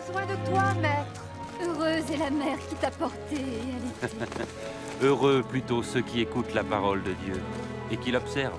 besoin de toi, maître. Heureuse est la mère qui t'a porté et allaitée. Heureux plutôt ceux qui écoutent la parole de Dieu et qui l'observent.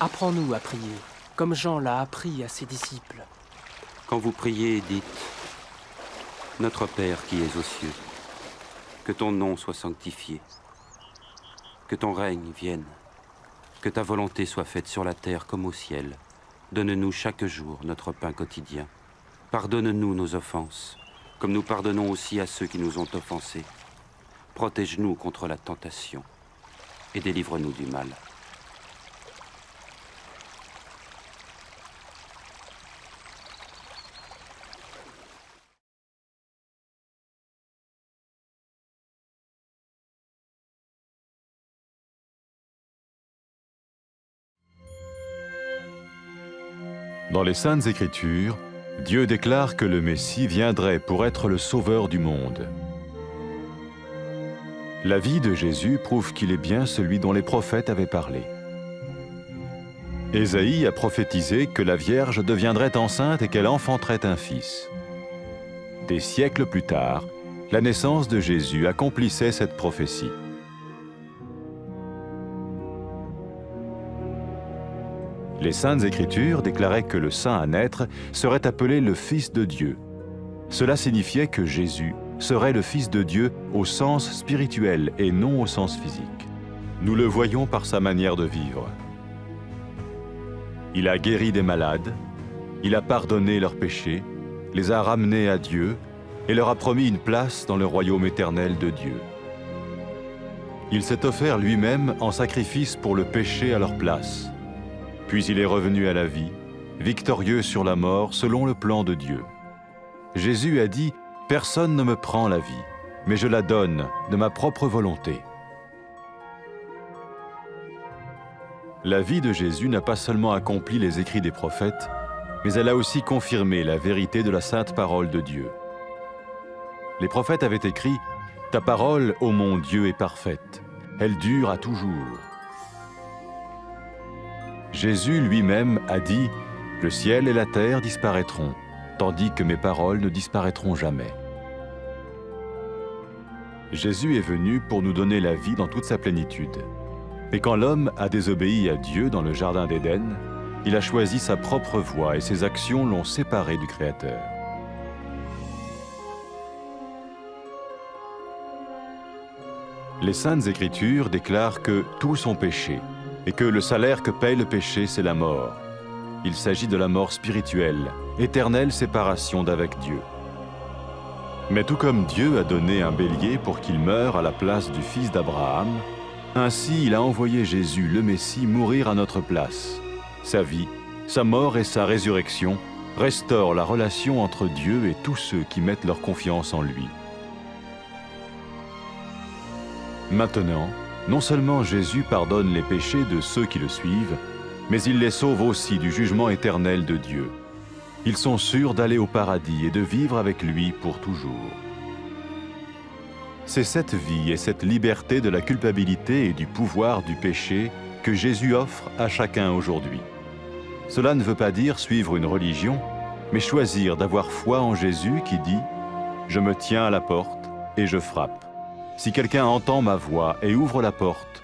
Apprends-nous à prier, comme Jean l'a appris à ses disciples. Quand vous priez, dites « Notre Père qui es aux cieux, que ton nom soit sanctifié, que ton règne vienne, que ta volonté soit faite sur la terre comme au ciel. Donne-nous chaque jour notre pain quotidien. Pardonne-nous nos offenses, comme nous pardonnons aussi à ceux qui nous ont offensés. Protège-nous contre la tentation et délivre-nous du mal. » Dans les Saintes Écritures, Dieu déclare que le Messie viendrait pour être le sauveur du monde. La vie de Jésus prouve qu'il est bien celui dont les prophètes avaient parlé. Ésaïe a prophétisé que la Vierge deviendrait enceinte et qu'elle enfanterait un fils. Des siècles plus tard, la naissance de Jésus accomplissait cette prophétie. Les Saintes Écritures déclaraient que le saint à naître serait appelé le Fils de Dieu. Cela signifiait que Jésus serait le Fils de Dieu au sens spirituel et non au sens physique. Nous le voyons par sa manière de vivre. Il a guéri des malades, il a pardonné leurs péchés, les a ramenés à Dieu et leur a promis une place dans le royaume éternel de Dieu. Il s'est offert lui-même en sacrifice pour le péché à leur place. Puis il est revenu à la vie, victorieux sur la mort selon le plan de Dieu. Jésus a dit « Personne ne me prend la vie, mais je la donne de ma propre volonté. » La vie de Jésus n'a pas seulement accompli les écrits des prophètes, mais elle a aussi confirmé la vérité de la sainte parole de Dieu. Les prophètes avaient écrit « Ta parole, ô mon Dieu, est parfaite, elle dure à toujours. » Jésus lui-même a dit « Le ciel et la terre disparaîtront, tandis que mes paroles ne disparaîtront jamais. » Jésus est venu pour nous donner la vie dans toute sa plénitude. Et quand l'homme a désobéi à Dieu dans le jardin d'Éden, il a choisi sa propre voie et ses actions l'ont séparé du Créateur. Les Saintes Écritures déclarent que tous ont péché et que le salaire que paye le péché, c'est la mort. Il s'agit de la mort spirituelle, éternelle séparation d'avec Dieu. Mais tout comme Dieu a donné un bélier pour qu'il meure à la place du fils d'Abraham, ainsi il a envoyé Jésus, le Messie, mourir à notre place. Sa vie, sa mort et sa résurrection restaurent la relation entre Dieu et tous ceux qui mettent leur confiance en lui. Maintenant, non seulement Jésus pardonne les péchés de ceux qui le suivent, mais il les sauve aussi du jugement éternel de Dieu. Ils sont sûrs d'aller au paradis et de vivre avec lui pour toujours. C'est cette vie et cette liberté de la culpabilité et du pouvoir du péché que Jésus offre à chacun aujourd'hui. Cela ne veut pas dire suivre une religion, mais choisir d'avoir foi en Jésus qui dit « Je me tiens à la porte et je frappe. Si quelqu'un entend ma voix et ouvre la porte,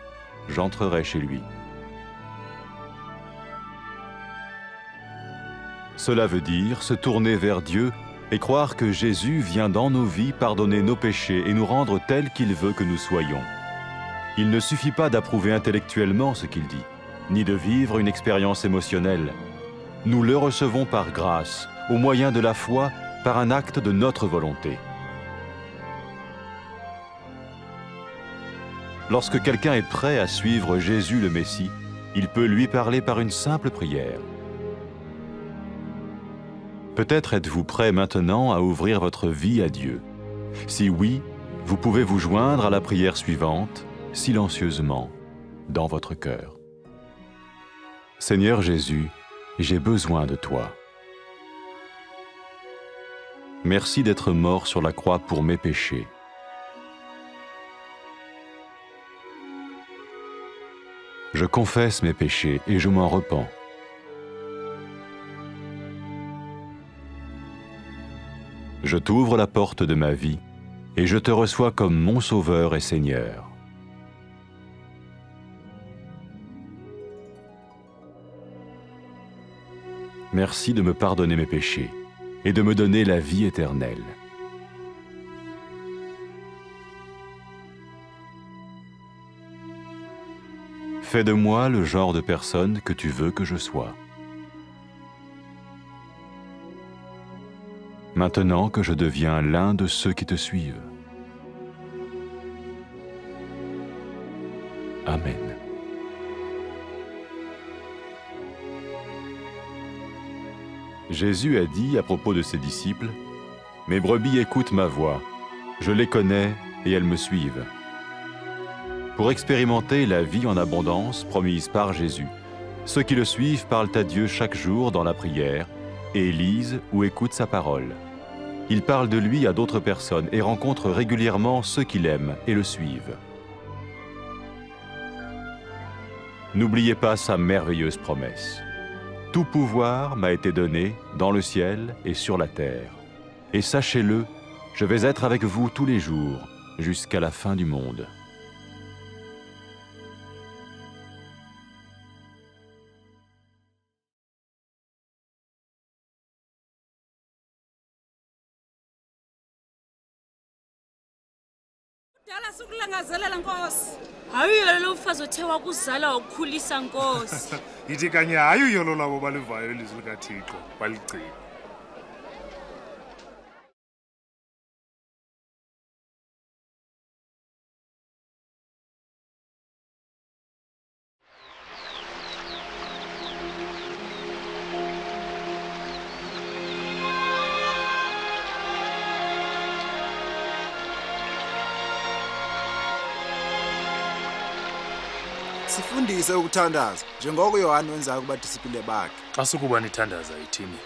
j'entrerai chez lui. » Cela veut dire se tourner vers Dieu et croire que Jésus vient dans nos vies pardonner nos péchés et nous rendre tels qu'il veut que nous soyons. Il ne suffit pas d'approuver intellectuellement ce qu'il dit, ni de vivre une expérience émotionnelle. Nous le recevons par grâce, au moyen de la foi, par un acte de notre volonté. Lorsque quelqu'un est prêt à suivre Jésus le Messie, il peut lui parler par une simple prière. Peut-être êtes-vous prêt maintenant à ouvrir votre vie à Dieu. Si oui, vous pouvez vous joindre à la prière suivante, silencieusement. dans votre cœur. Seigneur Jésus, j'ai besoin de toi. Merci d'être mort sur la croix pour mes péchés. Je confesse mes péchés et je m'en repens. Je t'ouvre la porte de ma vie et je te reçois comme mon Sauveur et Seigneur. Merci de me pardonner mes péchés et de me donner la vie éternelle. Fais de moi le genre de personne que tu veux que je sois. Maintenant que je deviens l'un de ceux qui te suivent. Amen. Jésus a dit à propos de ses disciples, « Mes brebis écoutent ma voix, je les connais et elles me suivent. » Pour expérimenter la vie en abondance promise par Jésus, ceux qui le suivent parlent à Dieu chaque jour dans la prière et lisent ou écoutent sa parole. Ils parlent de lui à d'autres personnes et rencontrent régulièrement ceux qui l'aiment et le suivent. N'oubliez pas sa merveilleuse promesse. Tout pouvoir m'a été donné dans le ciel et sur la terre. Et sachez-le, je vais être avec vous tous les jours, jusqu'à la fin du monde. Dala sukulangazelela Nkosi. Hayi lo mfazi othe wakuzala ukukhulisa Nkosi. Yithi kanye hayi yolo labo balivayo ilizwi likaThixo baligcina. Sifundise ukuthandaza njengoko uYohane wenza kubadisipline bakhe. Xa sukuba nithandaza yithini?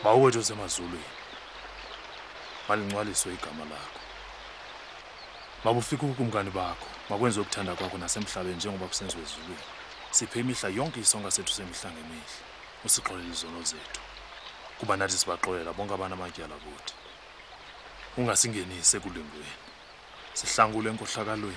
Mawuwethu osemazulwini. Malingcwaliswe igama lakho. Mabufike ukumkani bakho, makwenze ukuthanda kwakho nasemhlabeni njengoba kusenziwe ezulwini. Siphe imihla yonke isonka sethu semihla ngemihla. Usixolele izono zethu. Kuba nathi sibaxolela bonke abantu amatyala kuthi. Ungasingenise kulingweni. Sihlangule enkohlakalweni.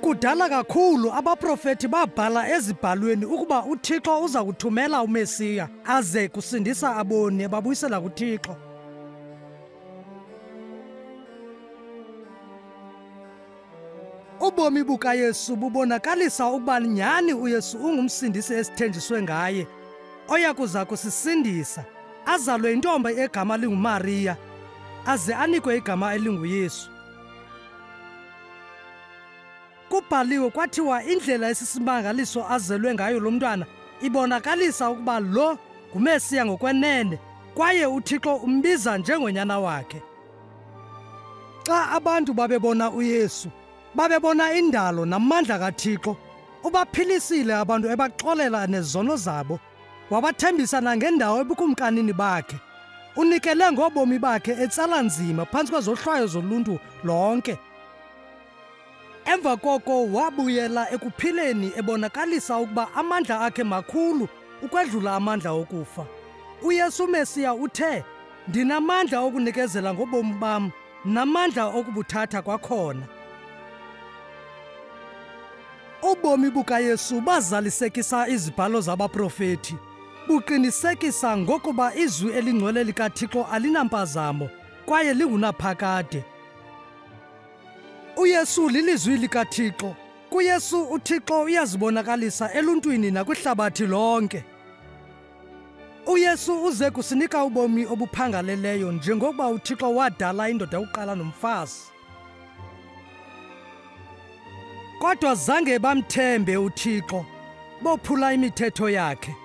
Kudala kakhulu abaprofeti babhala ezibhalweni ukuba uThixo uza kuthumela uMesiya aze kusindisa aboni babuyisela kuThixo. Ubomi bukaYesu bubonakalisa ukuba nyhani uYesu ungumsindisi esithenjiswe ngaye oya kuza kusisindisa, azalwe intombi egama linguMariya aze anikwe igama elinguYesu. Kubhaliwe kwathiwa indlela esisimangaliso azelwe ngayo lo mntwana ibonakalisa ukuba lo nguMesiya ngokwenene kwaye uThixo umbiza njengonyana wakhe. Xa abantu babebona uYesu, babebona indalo namandla kaThixo. Ubaphilisile abantu ebaxolela nezono zabo, wabathembisa nangendawo ebukumkanini bakhe. Unikele ngobomi bakhe etsala nzima phantsi kwezohlwayo zoluntu lonke. Emva koko wabuyela ekuphileni ebonakalisa ukuba amandla akhe makhulu ukwedlula amandla okufa. UYesu Mesiya uthe, "Ndinamandla okunikezela ngobomi bam, namandla okubuthatha kwakhona." Ubomi bukaYesu bazalisekisa izibhalo zabaprofeti, buqinisekisa ngokuba izwi elingcwele likaThixo alinampazamo kwaye lingunaphakade. UYesu lilizwi likaThixo. KuYesu uThixo uyazibonakalisa eluntwini nakwihlabathi lonke. UYesu uze kusinika ubomi obuphangaleleyo njengokuba uThixo wadala indoda yokuqala nomfazi. kodwa zange bamthembe uThixo, bophula imithetho yakhe.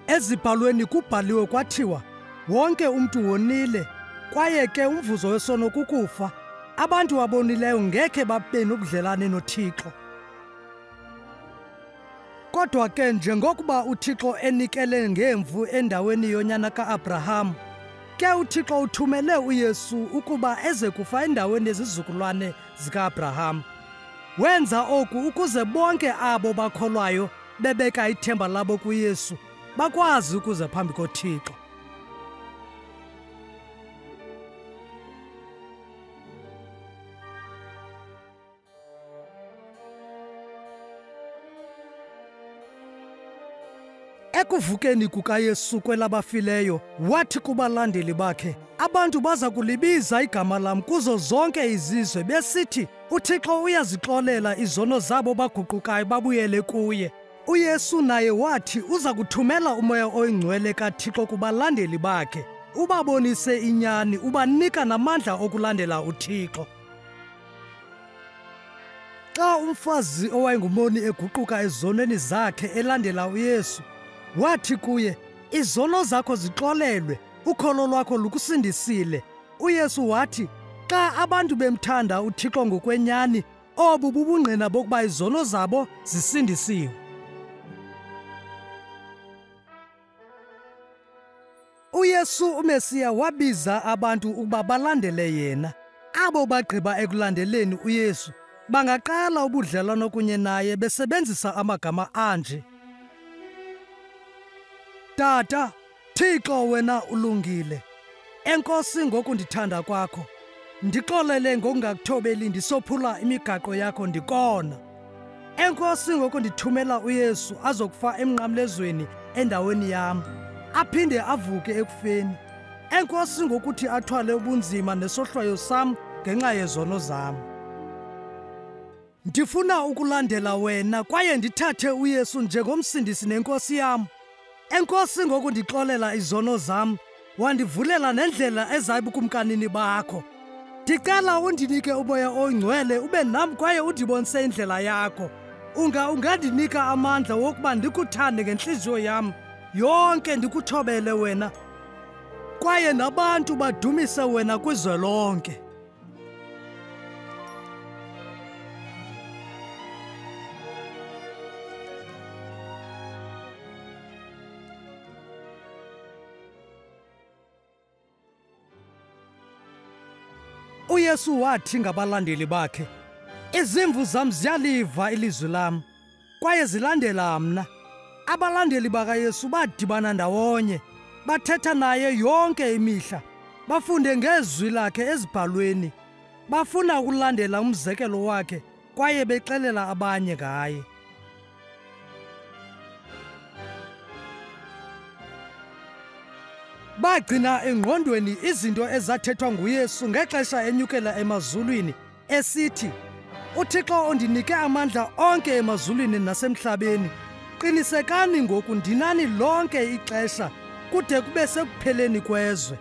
Ezibhalweni kubhaliwe kwathiwa, wonke umntu wonile, kwaye ke umvuzo wesono kukufa. Abantu abonileyo ngekhe babe nobudlelane noThixo. Kodwa ke njengokuba uThixo enikele ngemvu endaweni yonyana kaAbraham, ke uThixo uthumele uYesu ukuba eze kufa endaweni yezizukulwane zikaAbraham. Wenza oku ukuze bonke abo bakholwayo bebeka ithemba labo kuYesu bakwazi ukuza phambi koThixo. Ekuvukeni kukaYesu kwelabafileyo, wathi kubalandeli bakhe, abantu baza kulibiza igama lam kuzo zonke izizwe besithi, uThixo uyazixolela izono zabo baguqukayo babuyele kuye. UYesu naye wathi uza kuthumela uMoya Oyingcwele kaThixo kubalandeli bakhe, ubabonise inyani, ubanika namandla okulandela uThixo. Xa umfazi owayengumoni eguquka ezonweni zakhe elandela uYesu, wathi kuye, izono zakho zixolelwe, ukholo lwakho lukusindisile. UYesu wathi, xa abantu bemthanda uThixo ngokwenyani, obu bubungqina bokuba izono zabo zisindisiwe. UYesu uMesiya wabiza abantu ukuba balandele yena. Abo bagqiba ekulandeleni uYesu bangaqala ubudlelwano kunye naye besebenzisa amagama anje: Tata, Thixo wena ulungile. Enkosi ngokundithanda kwakho. Ndixolele ngokungakuthobeli ndisophula imigaqo yakho ndikona. Enkosi ngokundithumela uYesu azokufa emnqamlezweni endaweni yam, aphinde avuke ekufeni. Enkosi ngokuthi athwale ubunzima nesohlwayo sam ngenxa yezono zam. Ndifuna ukulandela wena kwaye ndithathe uYesu njengomsindisi nenkosi yam. Enkosi ngokundixolela izono zam, wandivulela nendlela ezayibukumkanini bakho. Ndicela undinike uMoya Oyingcwele ube nam kwaye undibonise indlela yakho. Ungandinika amandla wokuba ndikuthande ngentliziyo yam yonke, ndikuthobele wena, kwaye nabantu badumise wena kwizwe lonke. UYesu wathi ngabalandeli bakhe, izimvu zam ziyaliva ilizwi lam, kwaye zilandela mna. Abalandeli bakaYesu badibana ndawonye, bathetha naye yonke imihla, bafunde ngezwi lakhe ezibhalweni, bafuna ukulandela umzekelo wakhe, kwaye bexelela abanye ngaye. Bagcina engqondweni izinto ezathethwa nguYesu ngexesha enyukela emazulwini, esithi, uThixo undinike amandla onke emazulwini nasemhlabeni. Qinisekani ngoku ndinani lonke ixesha kude kube sekupheleni kwezwe.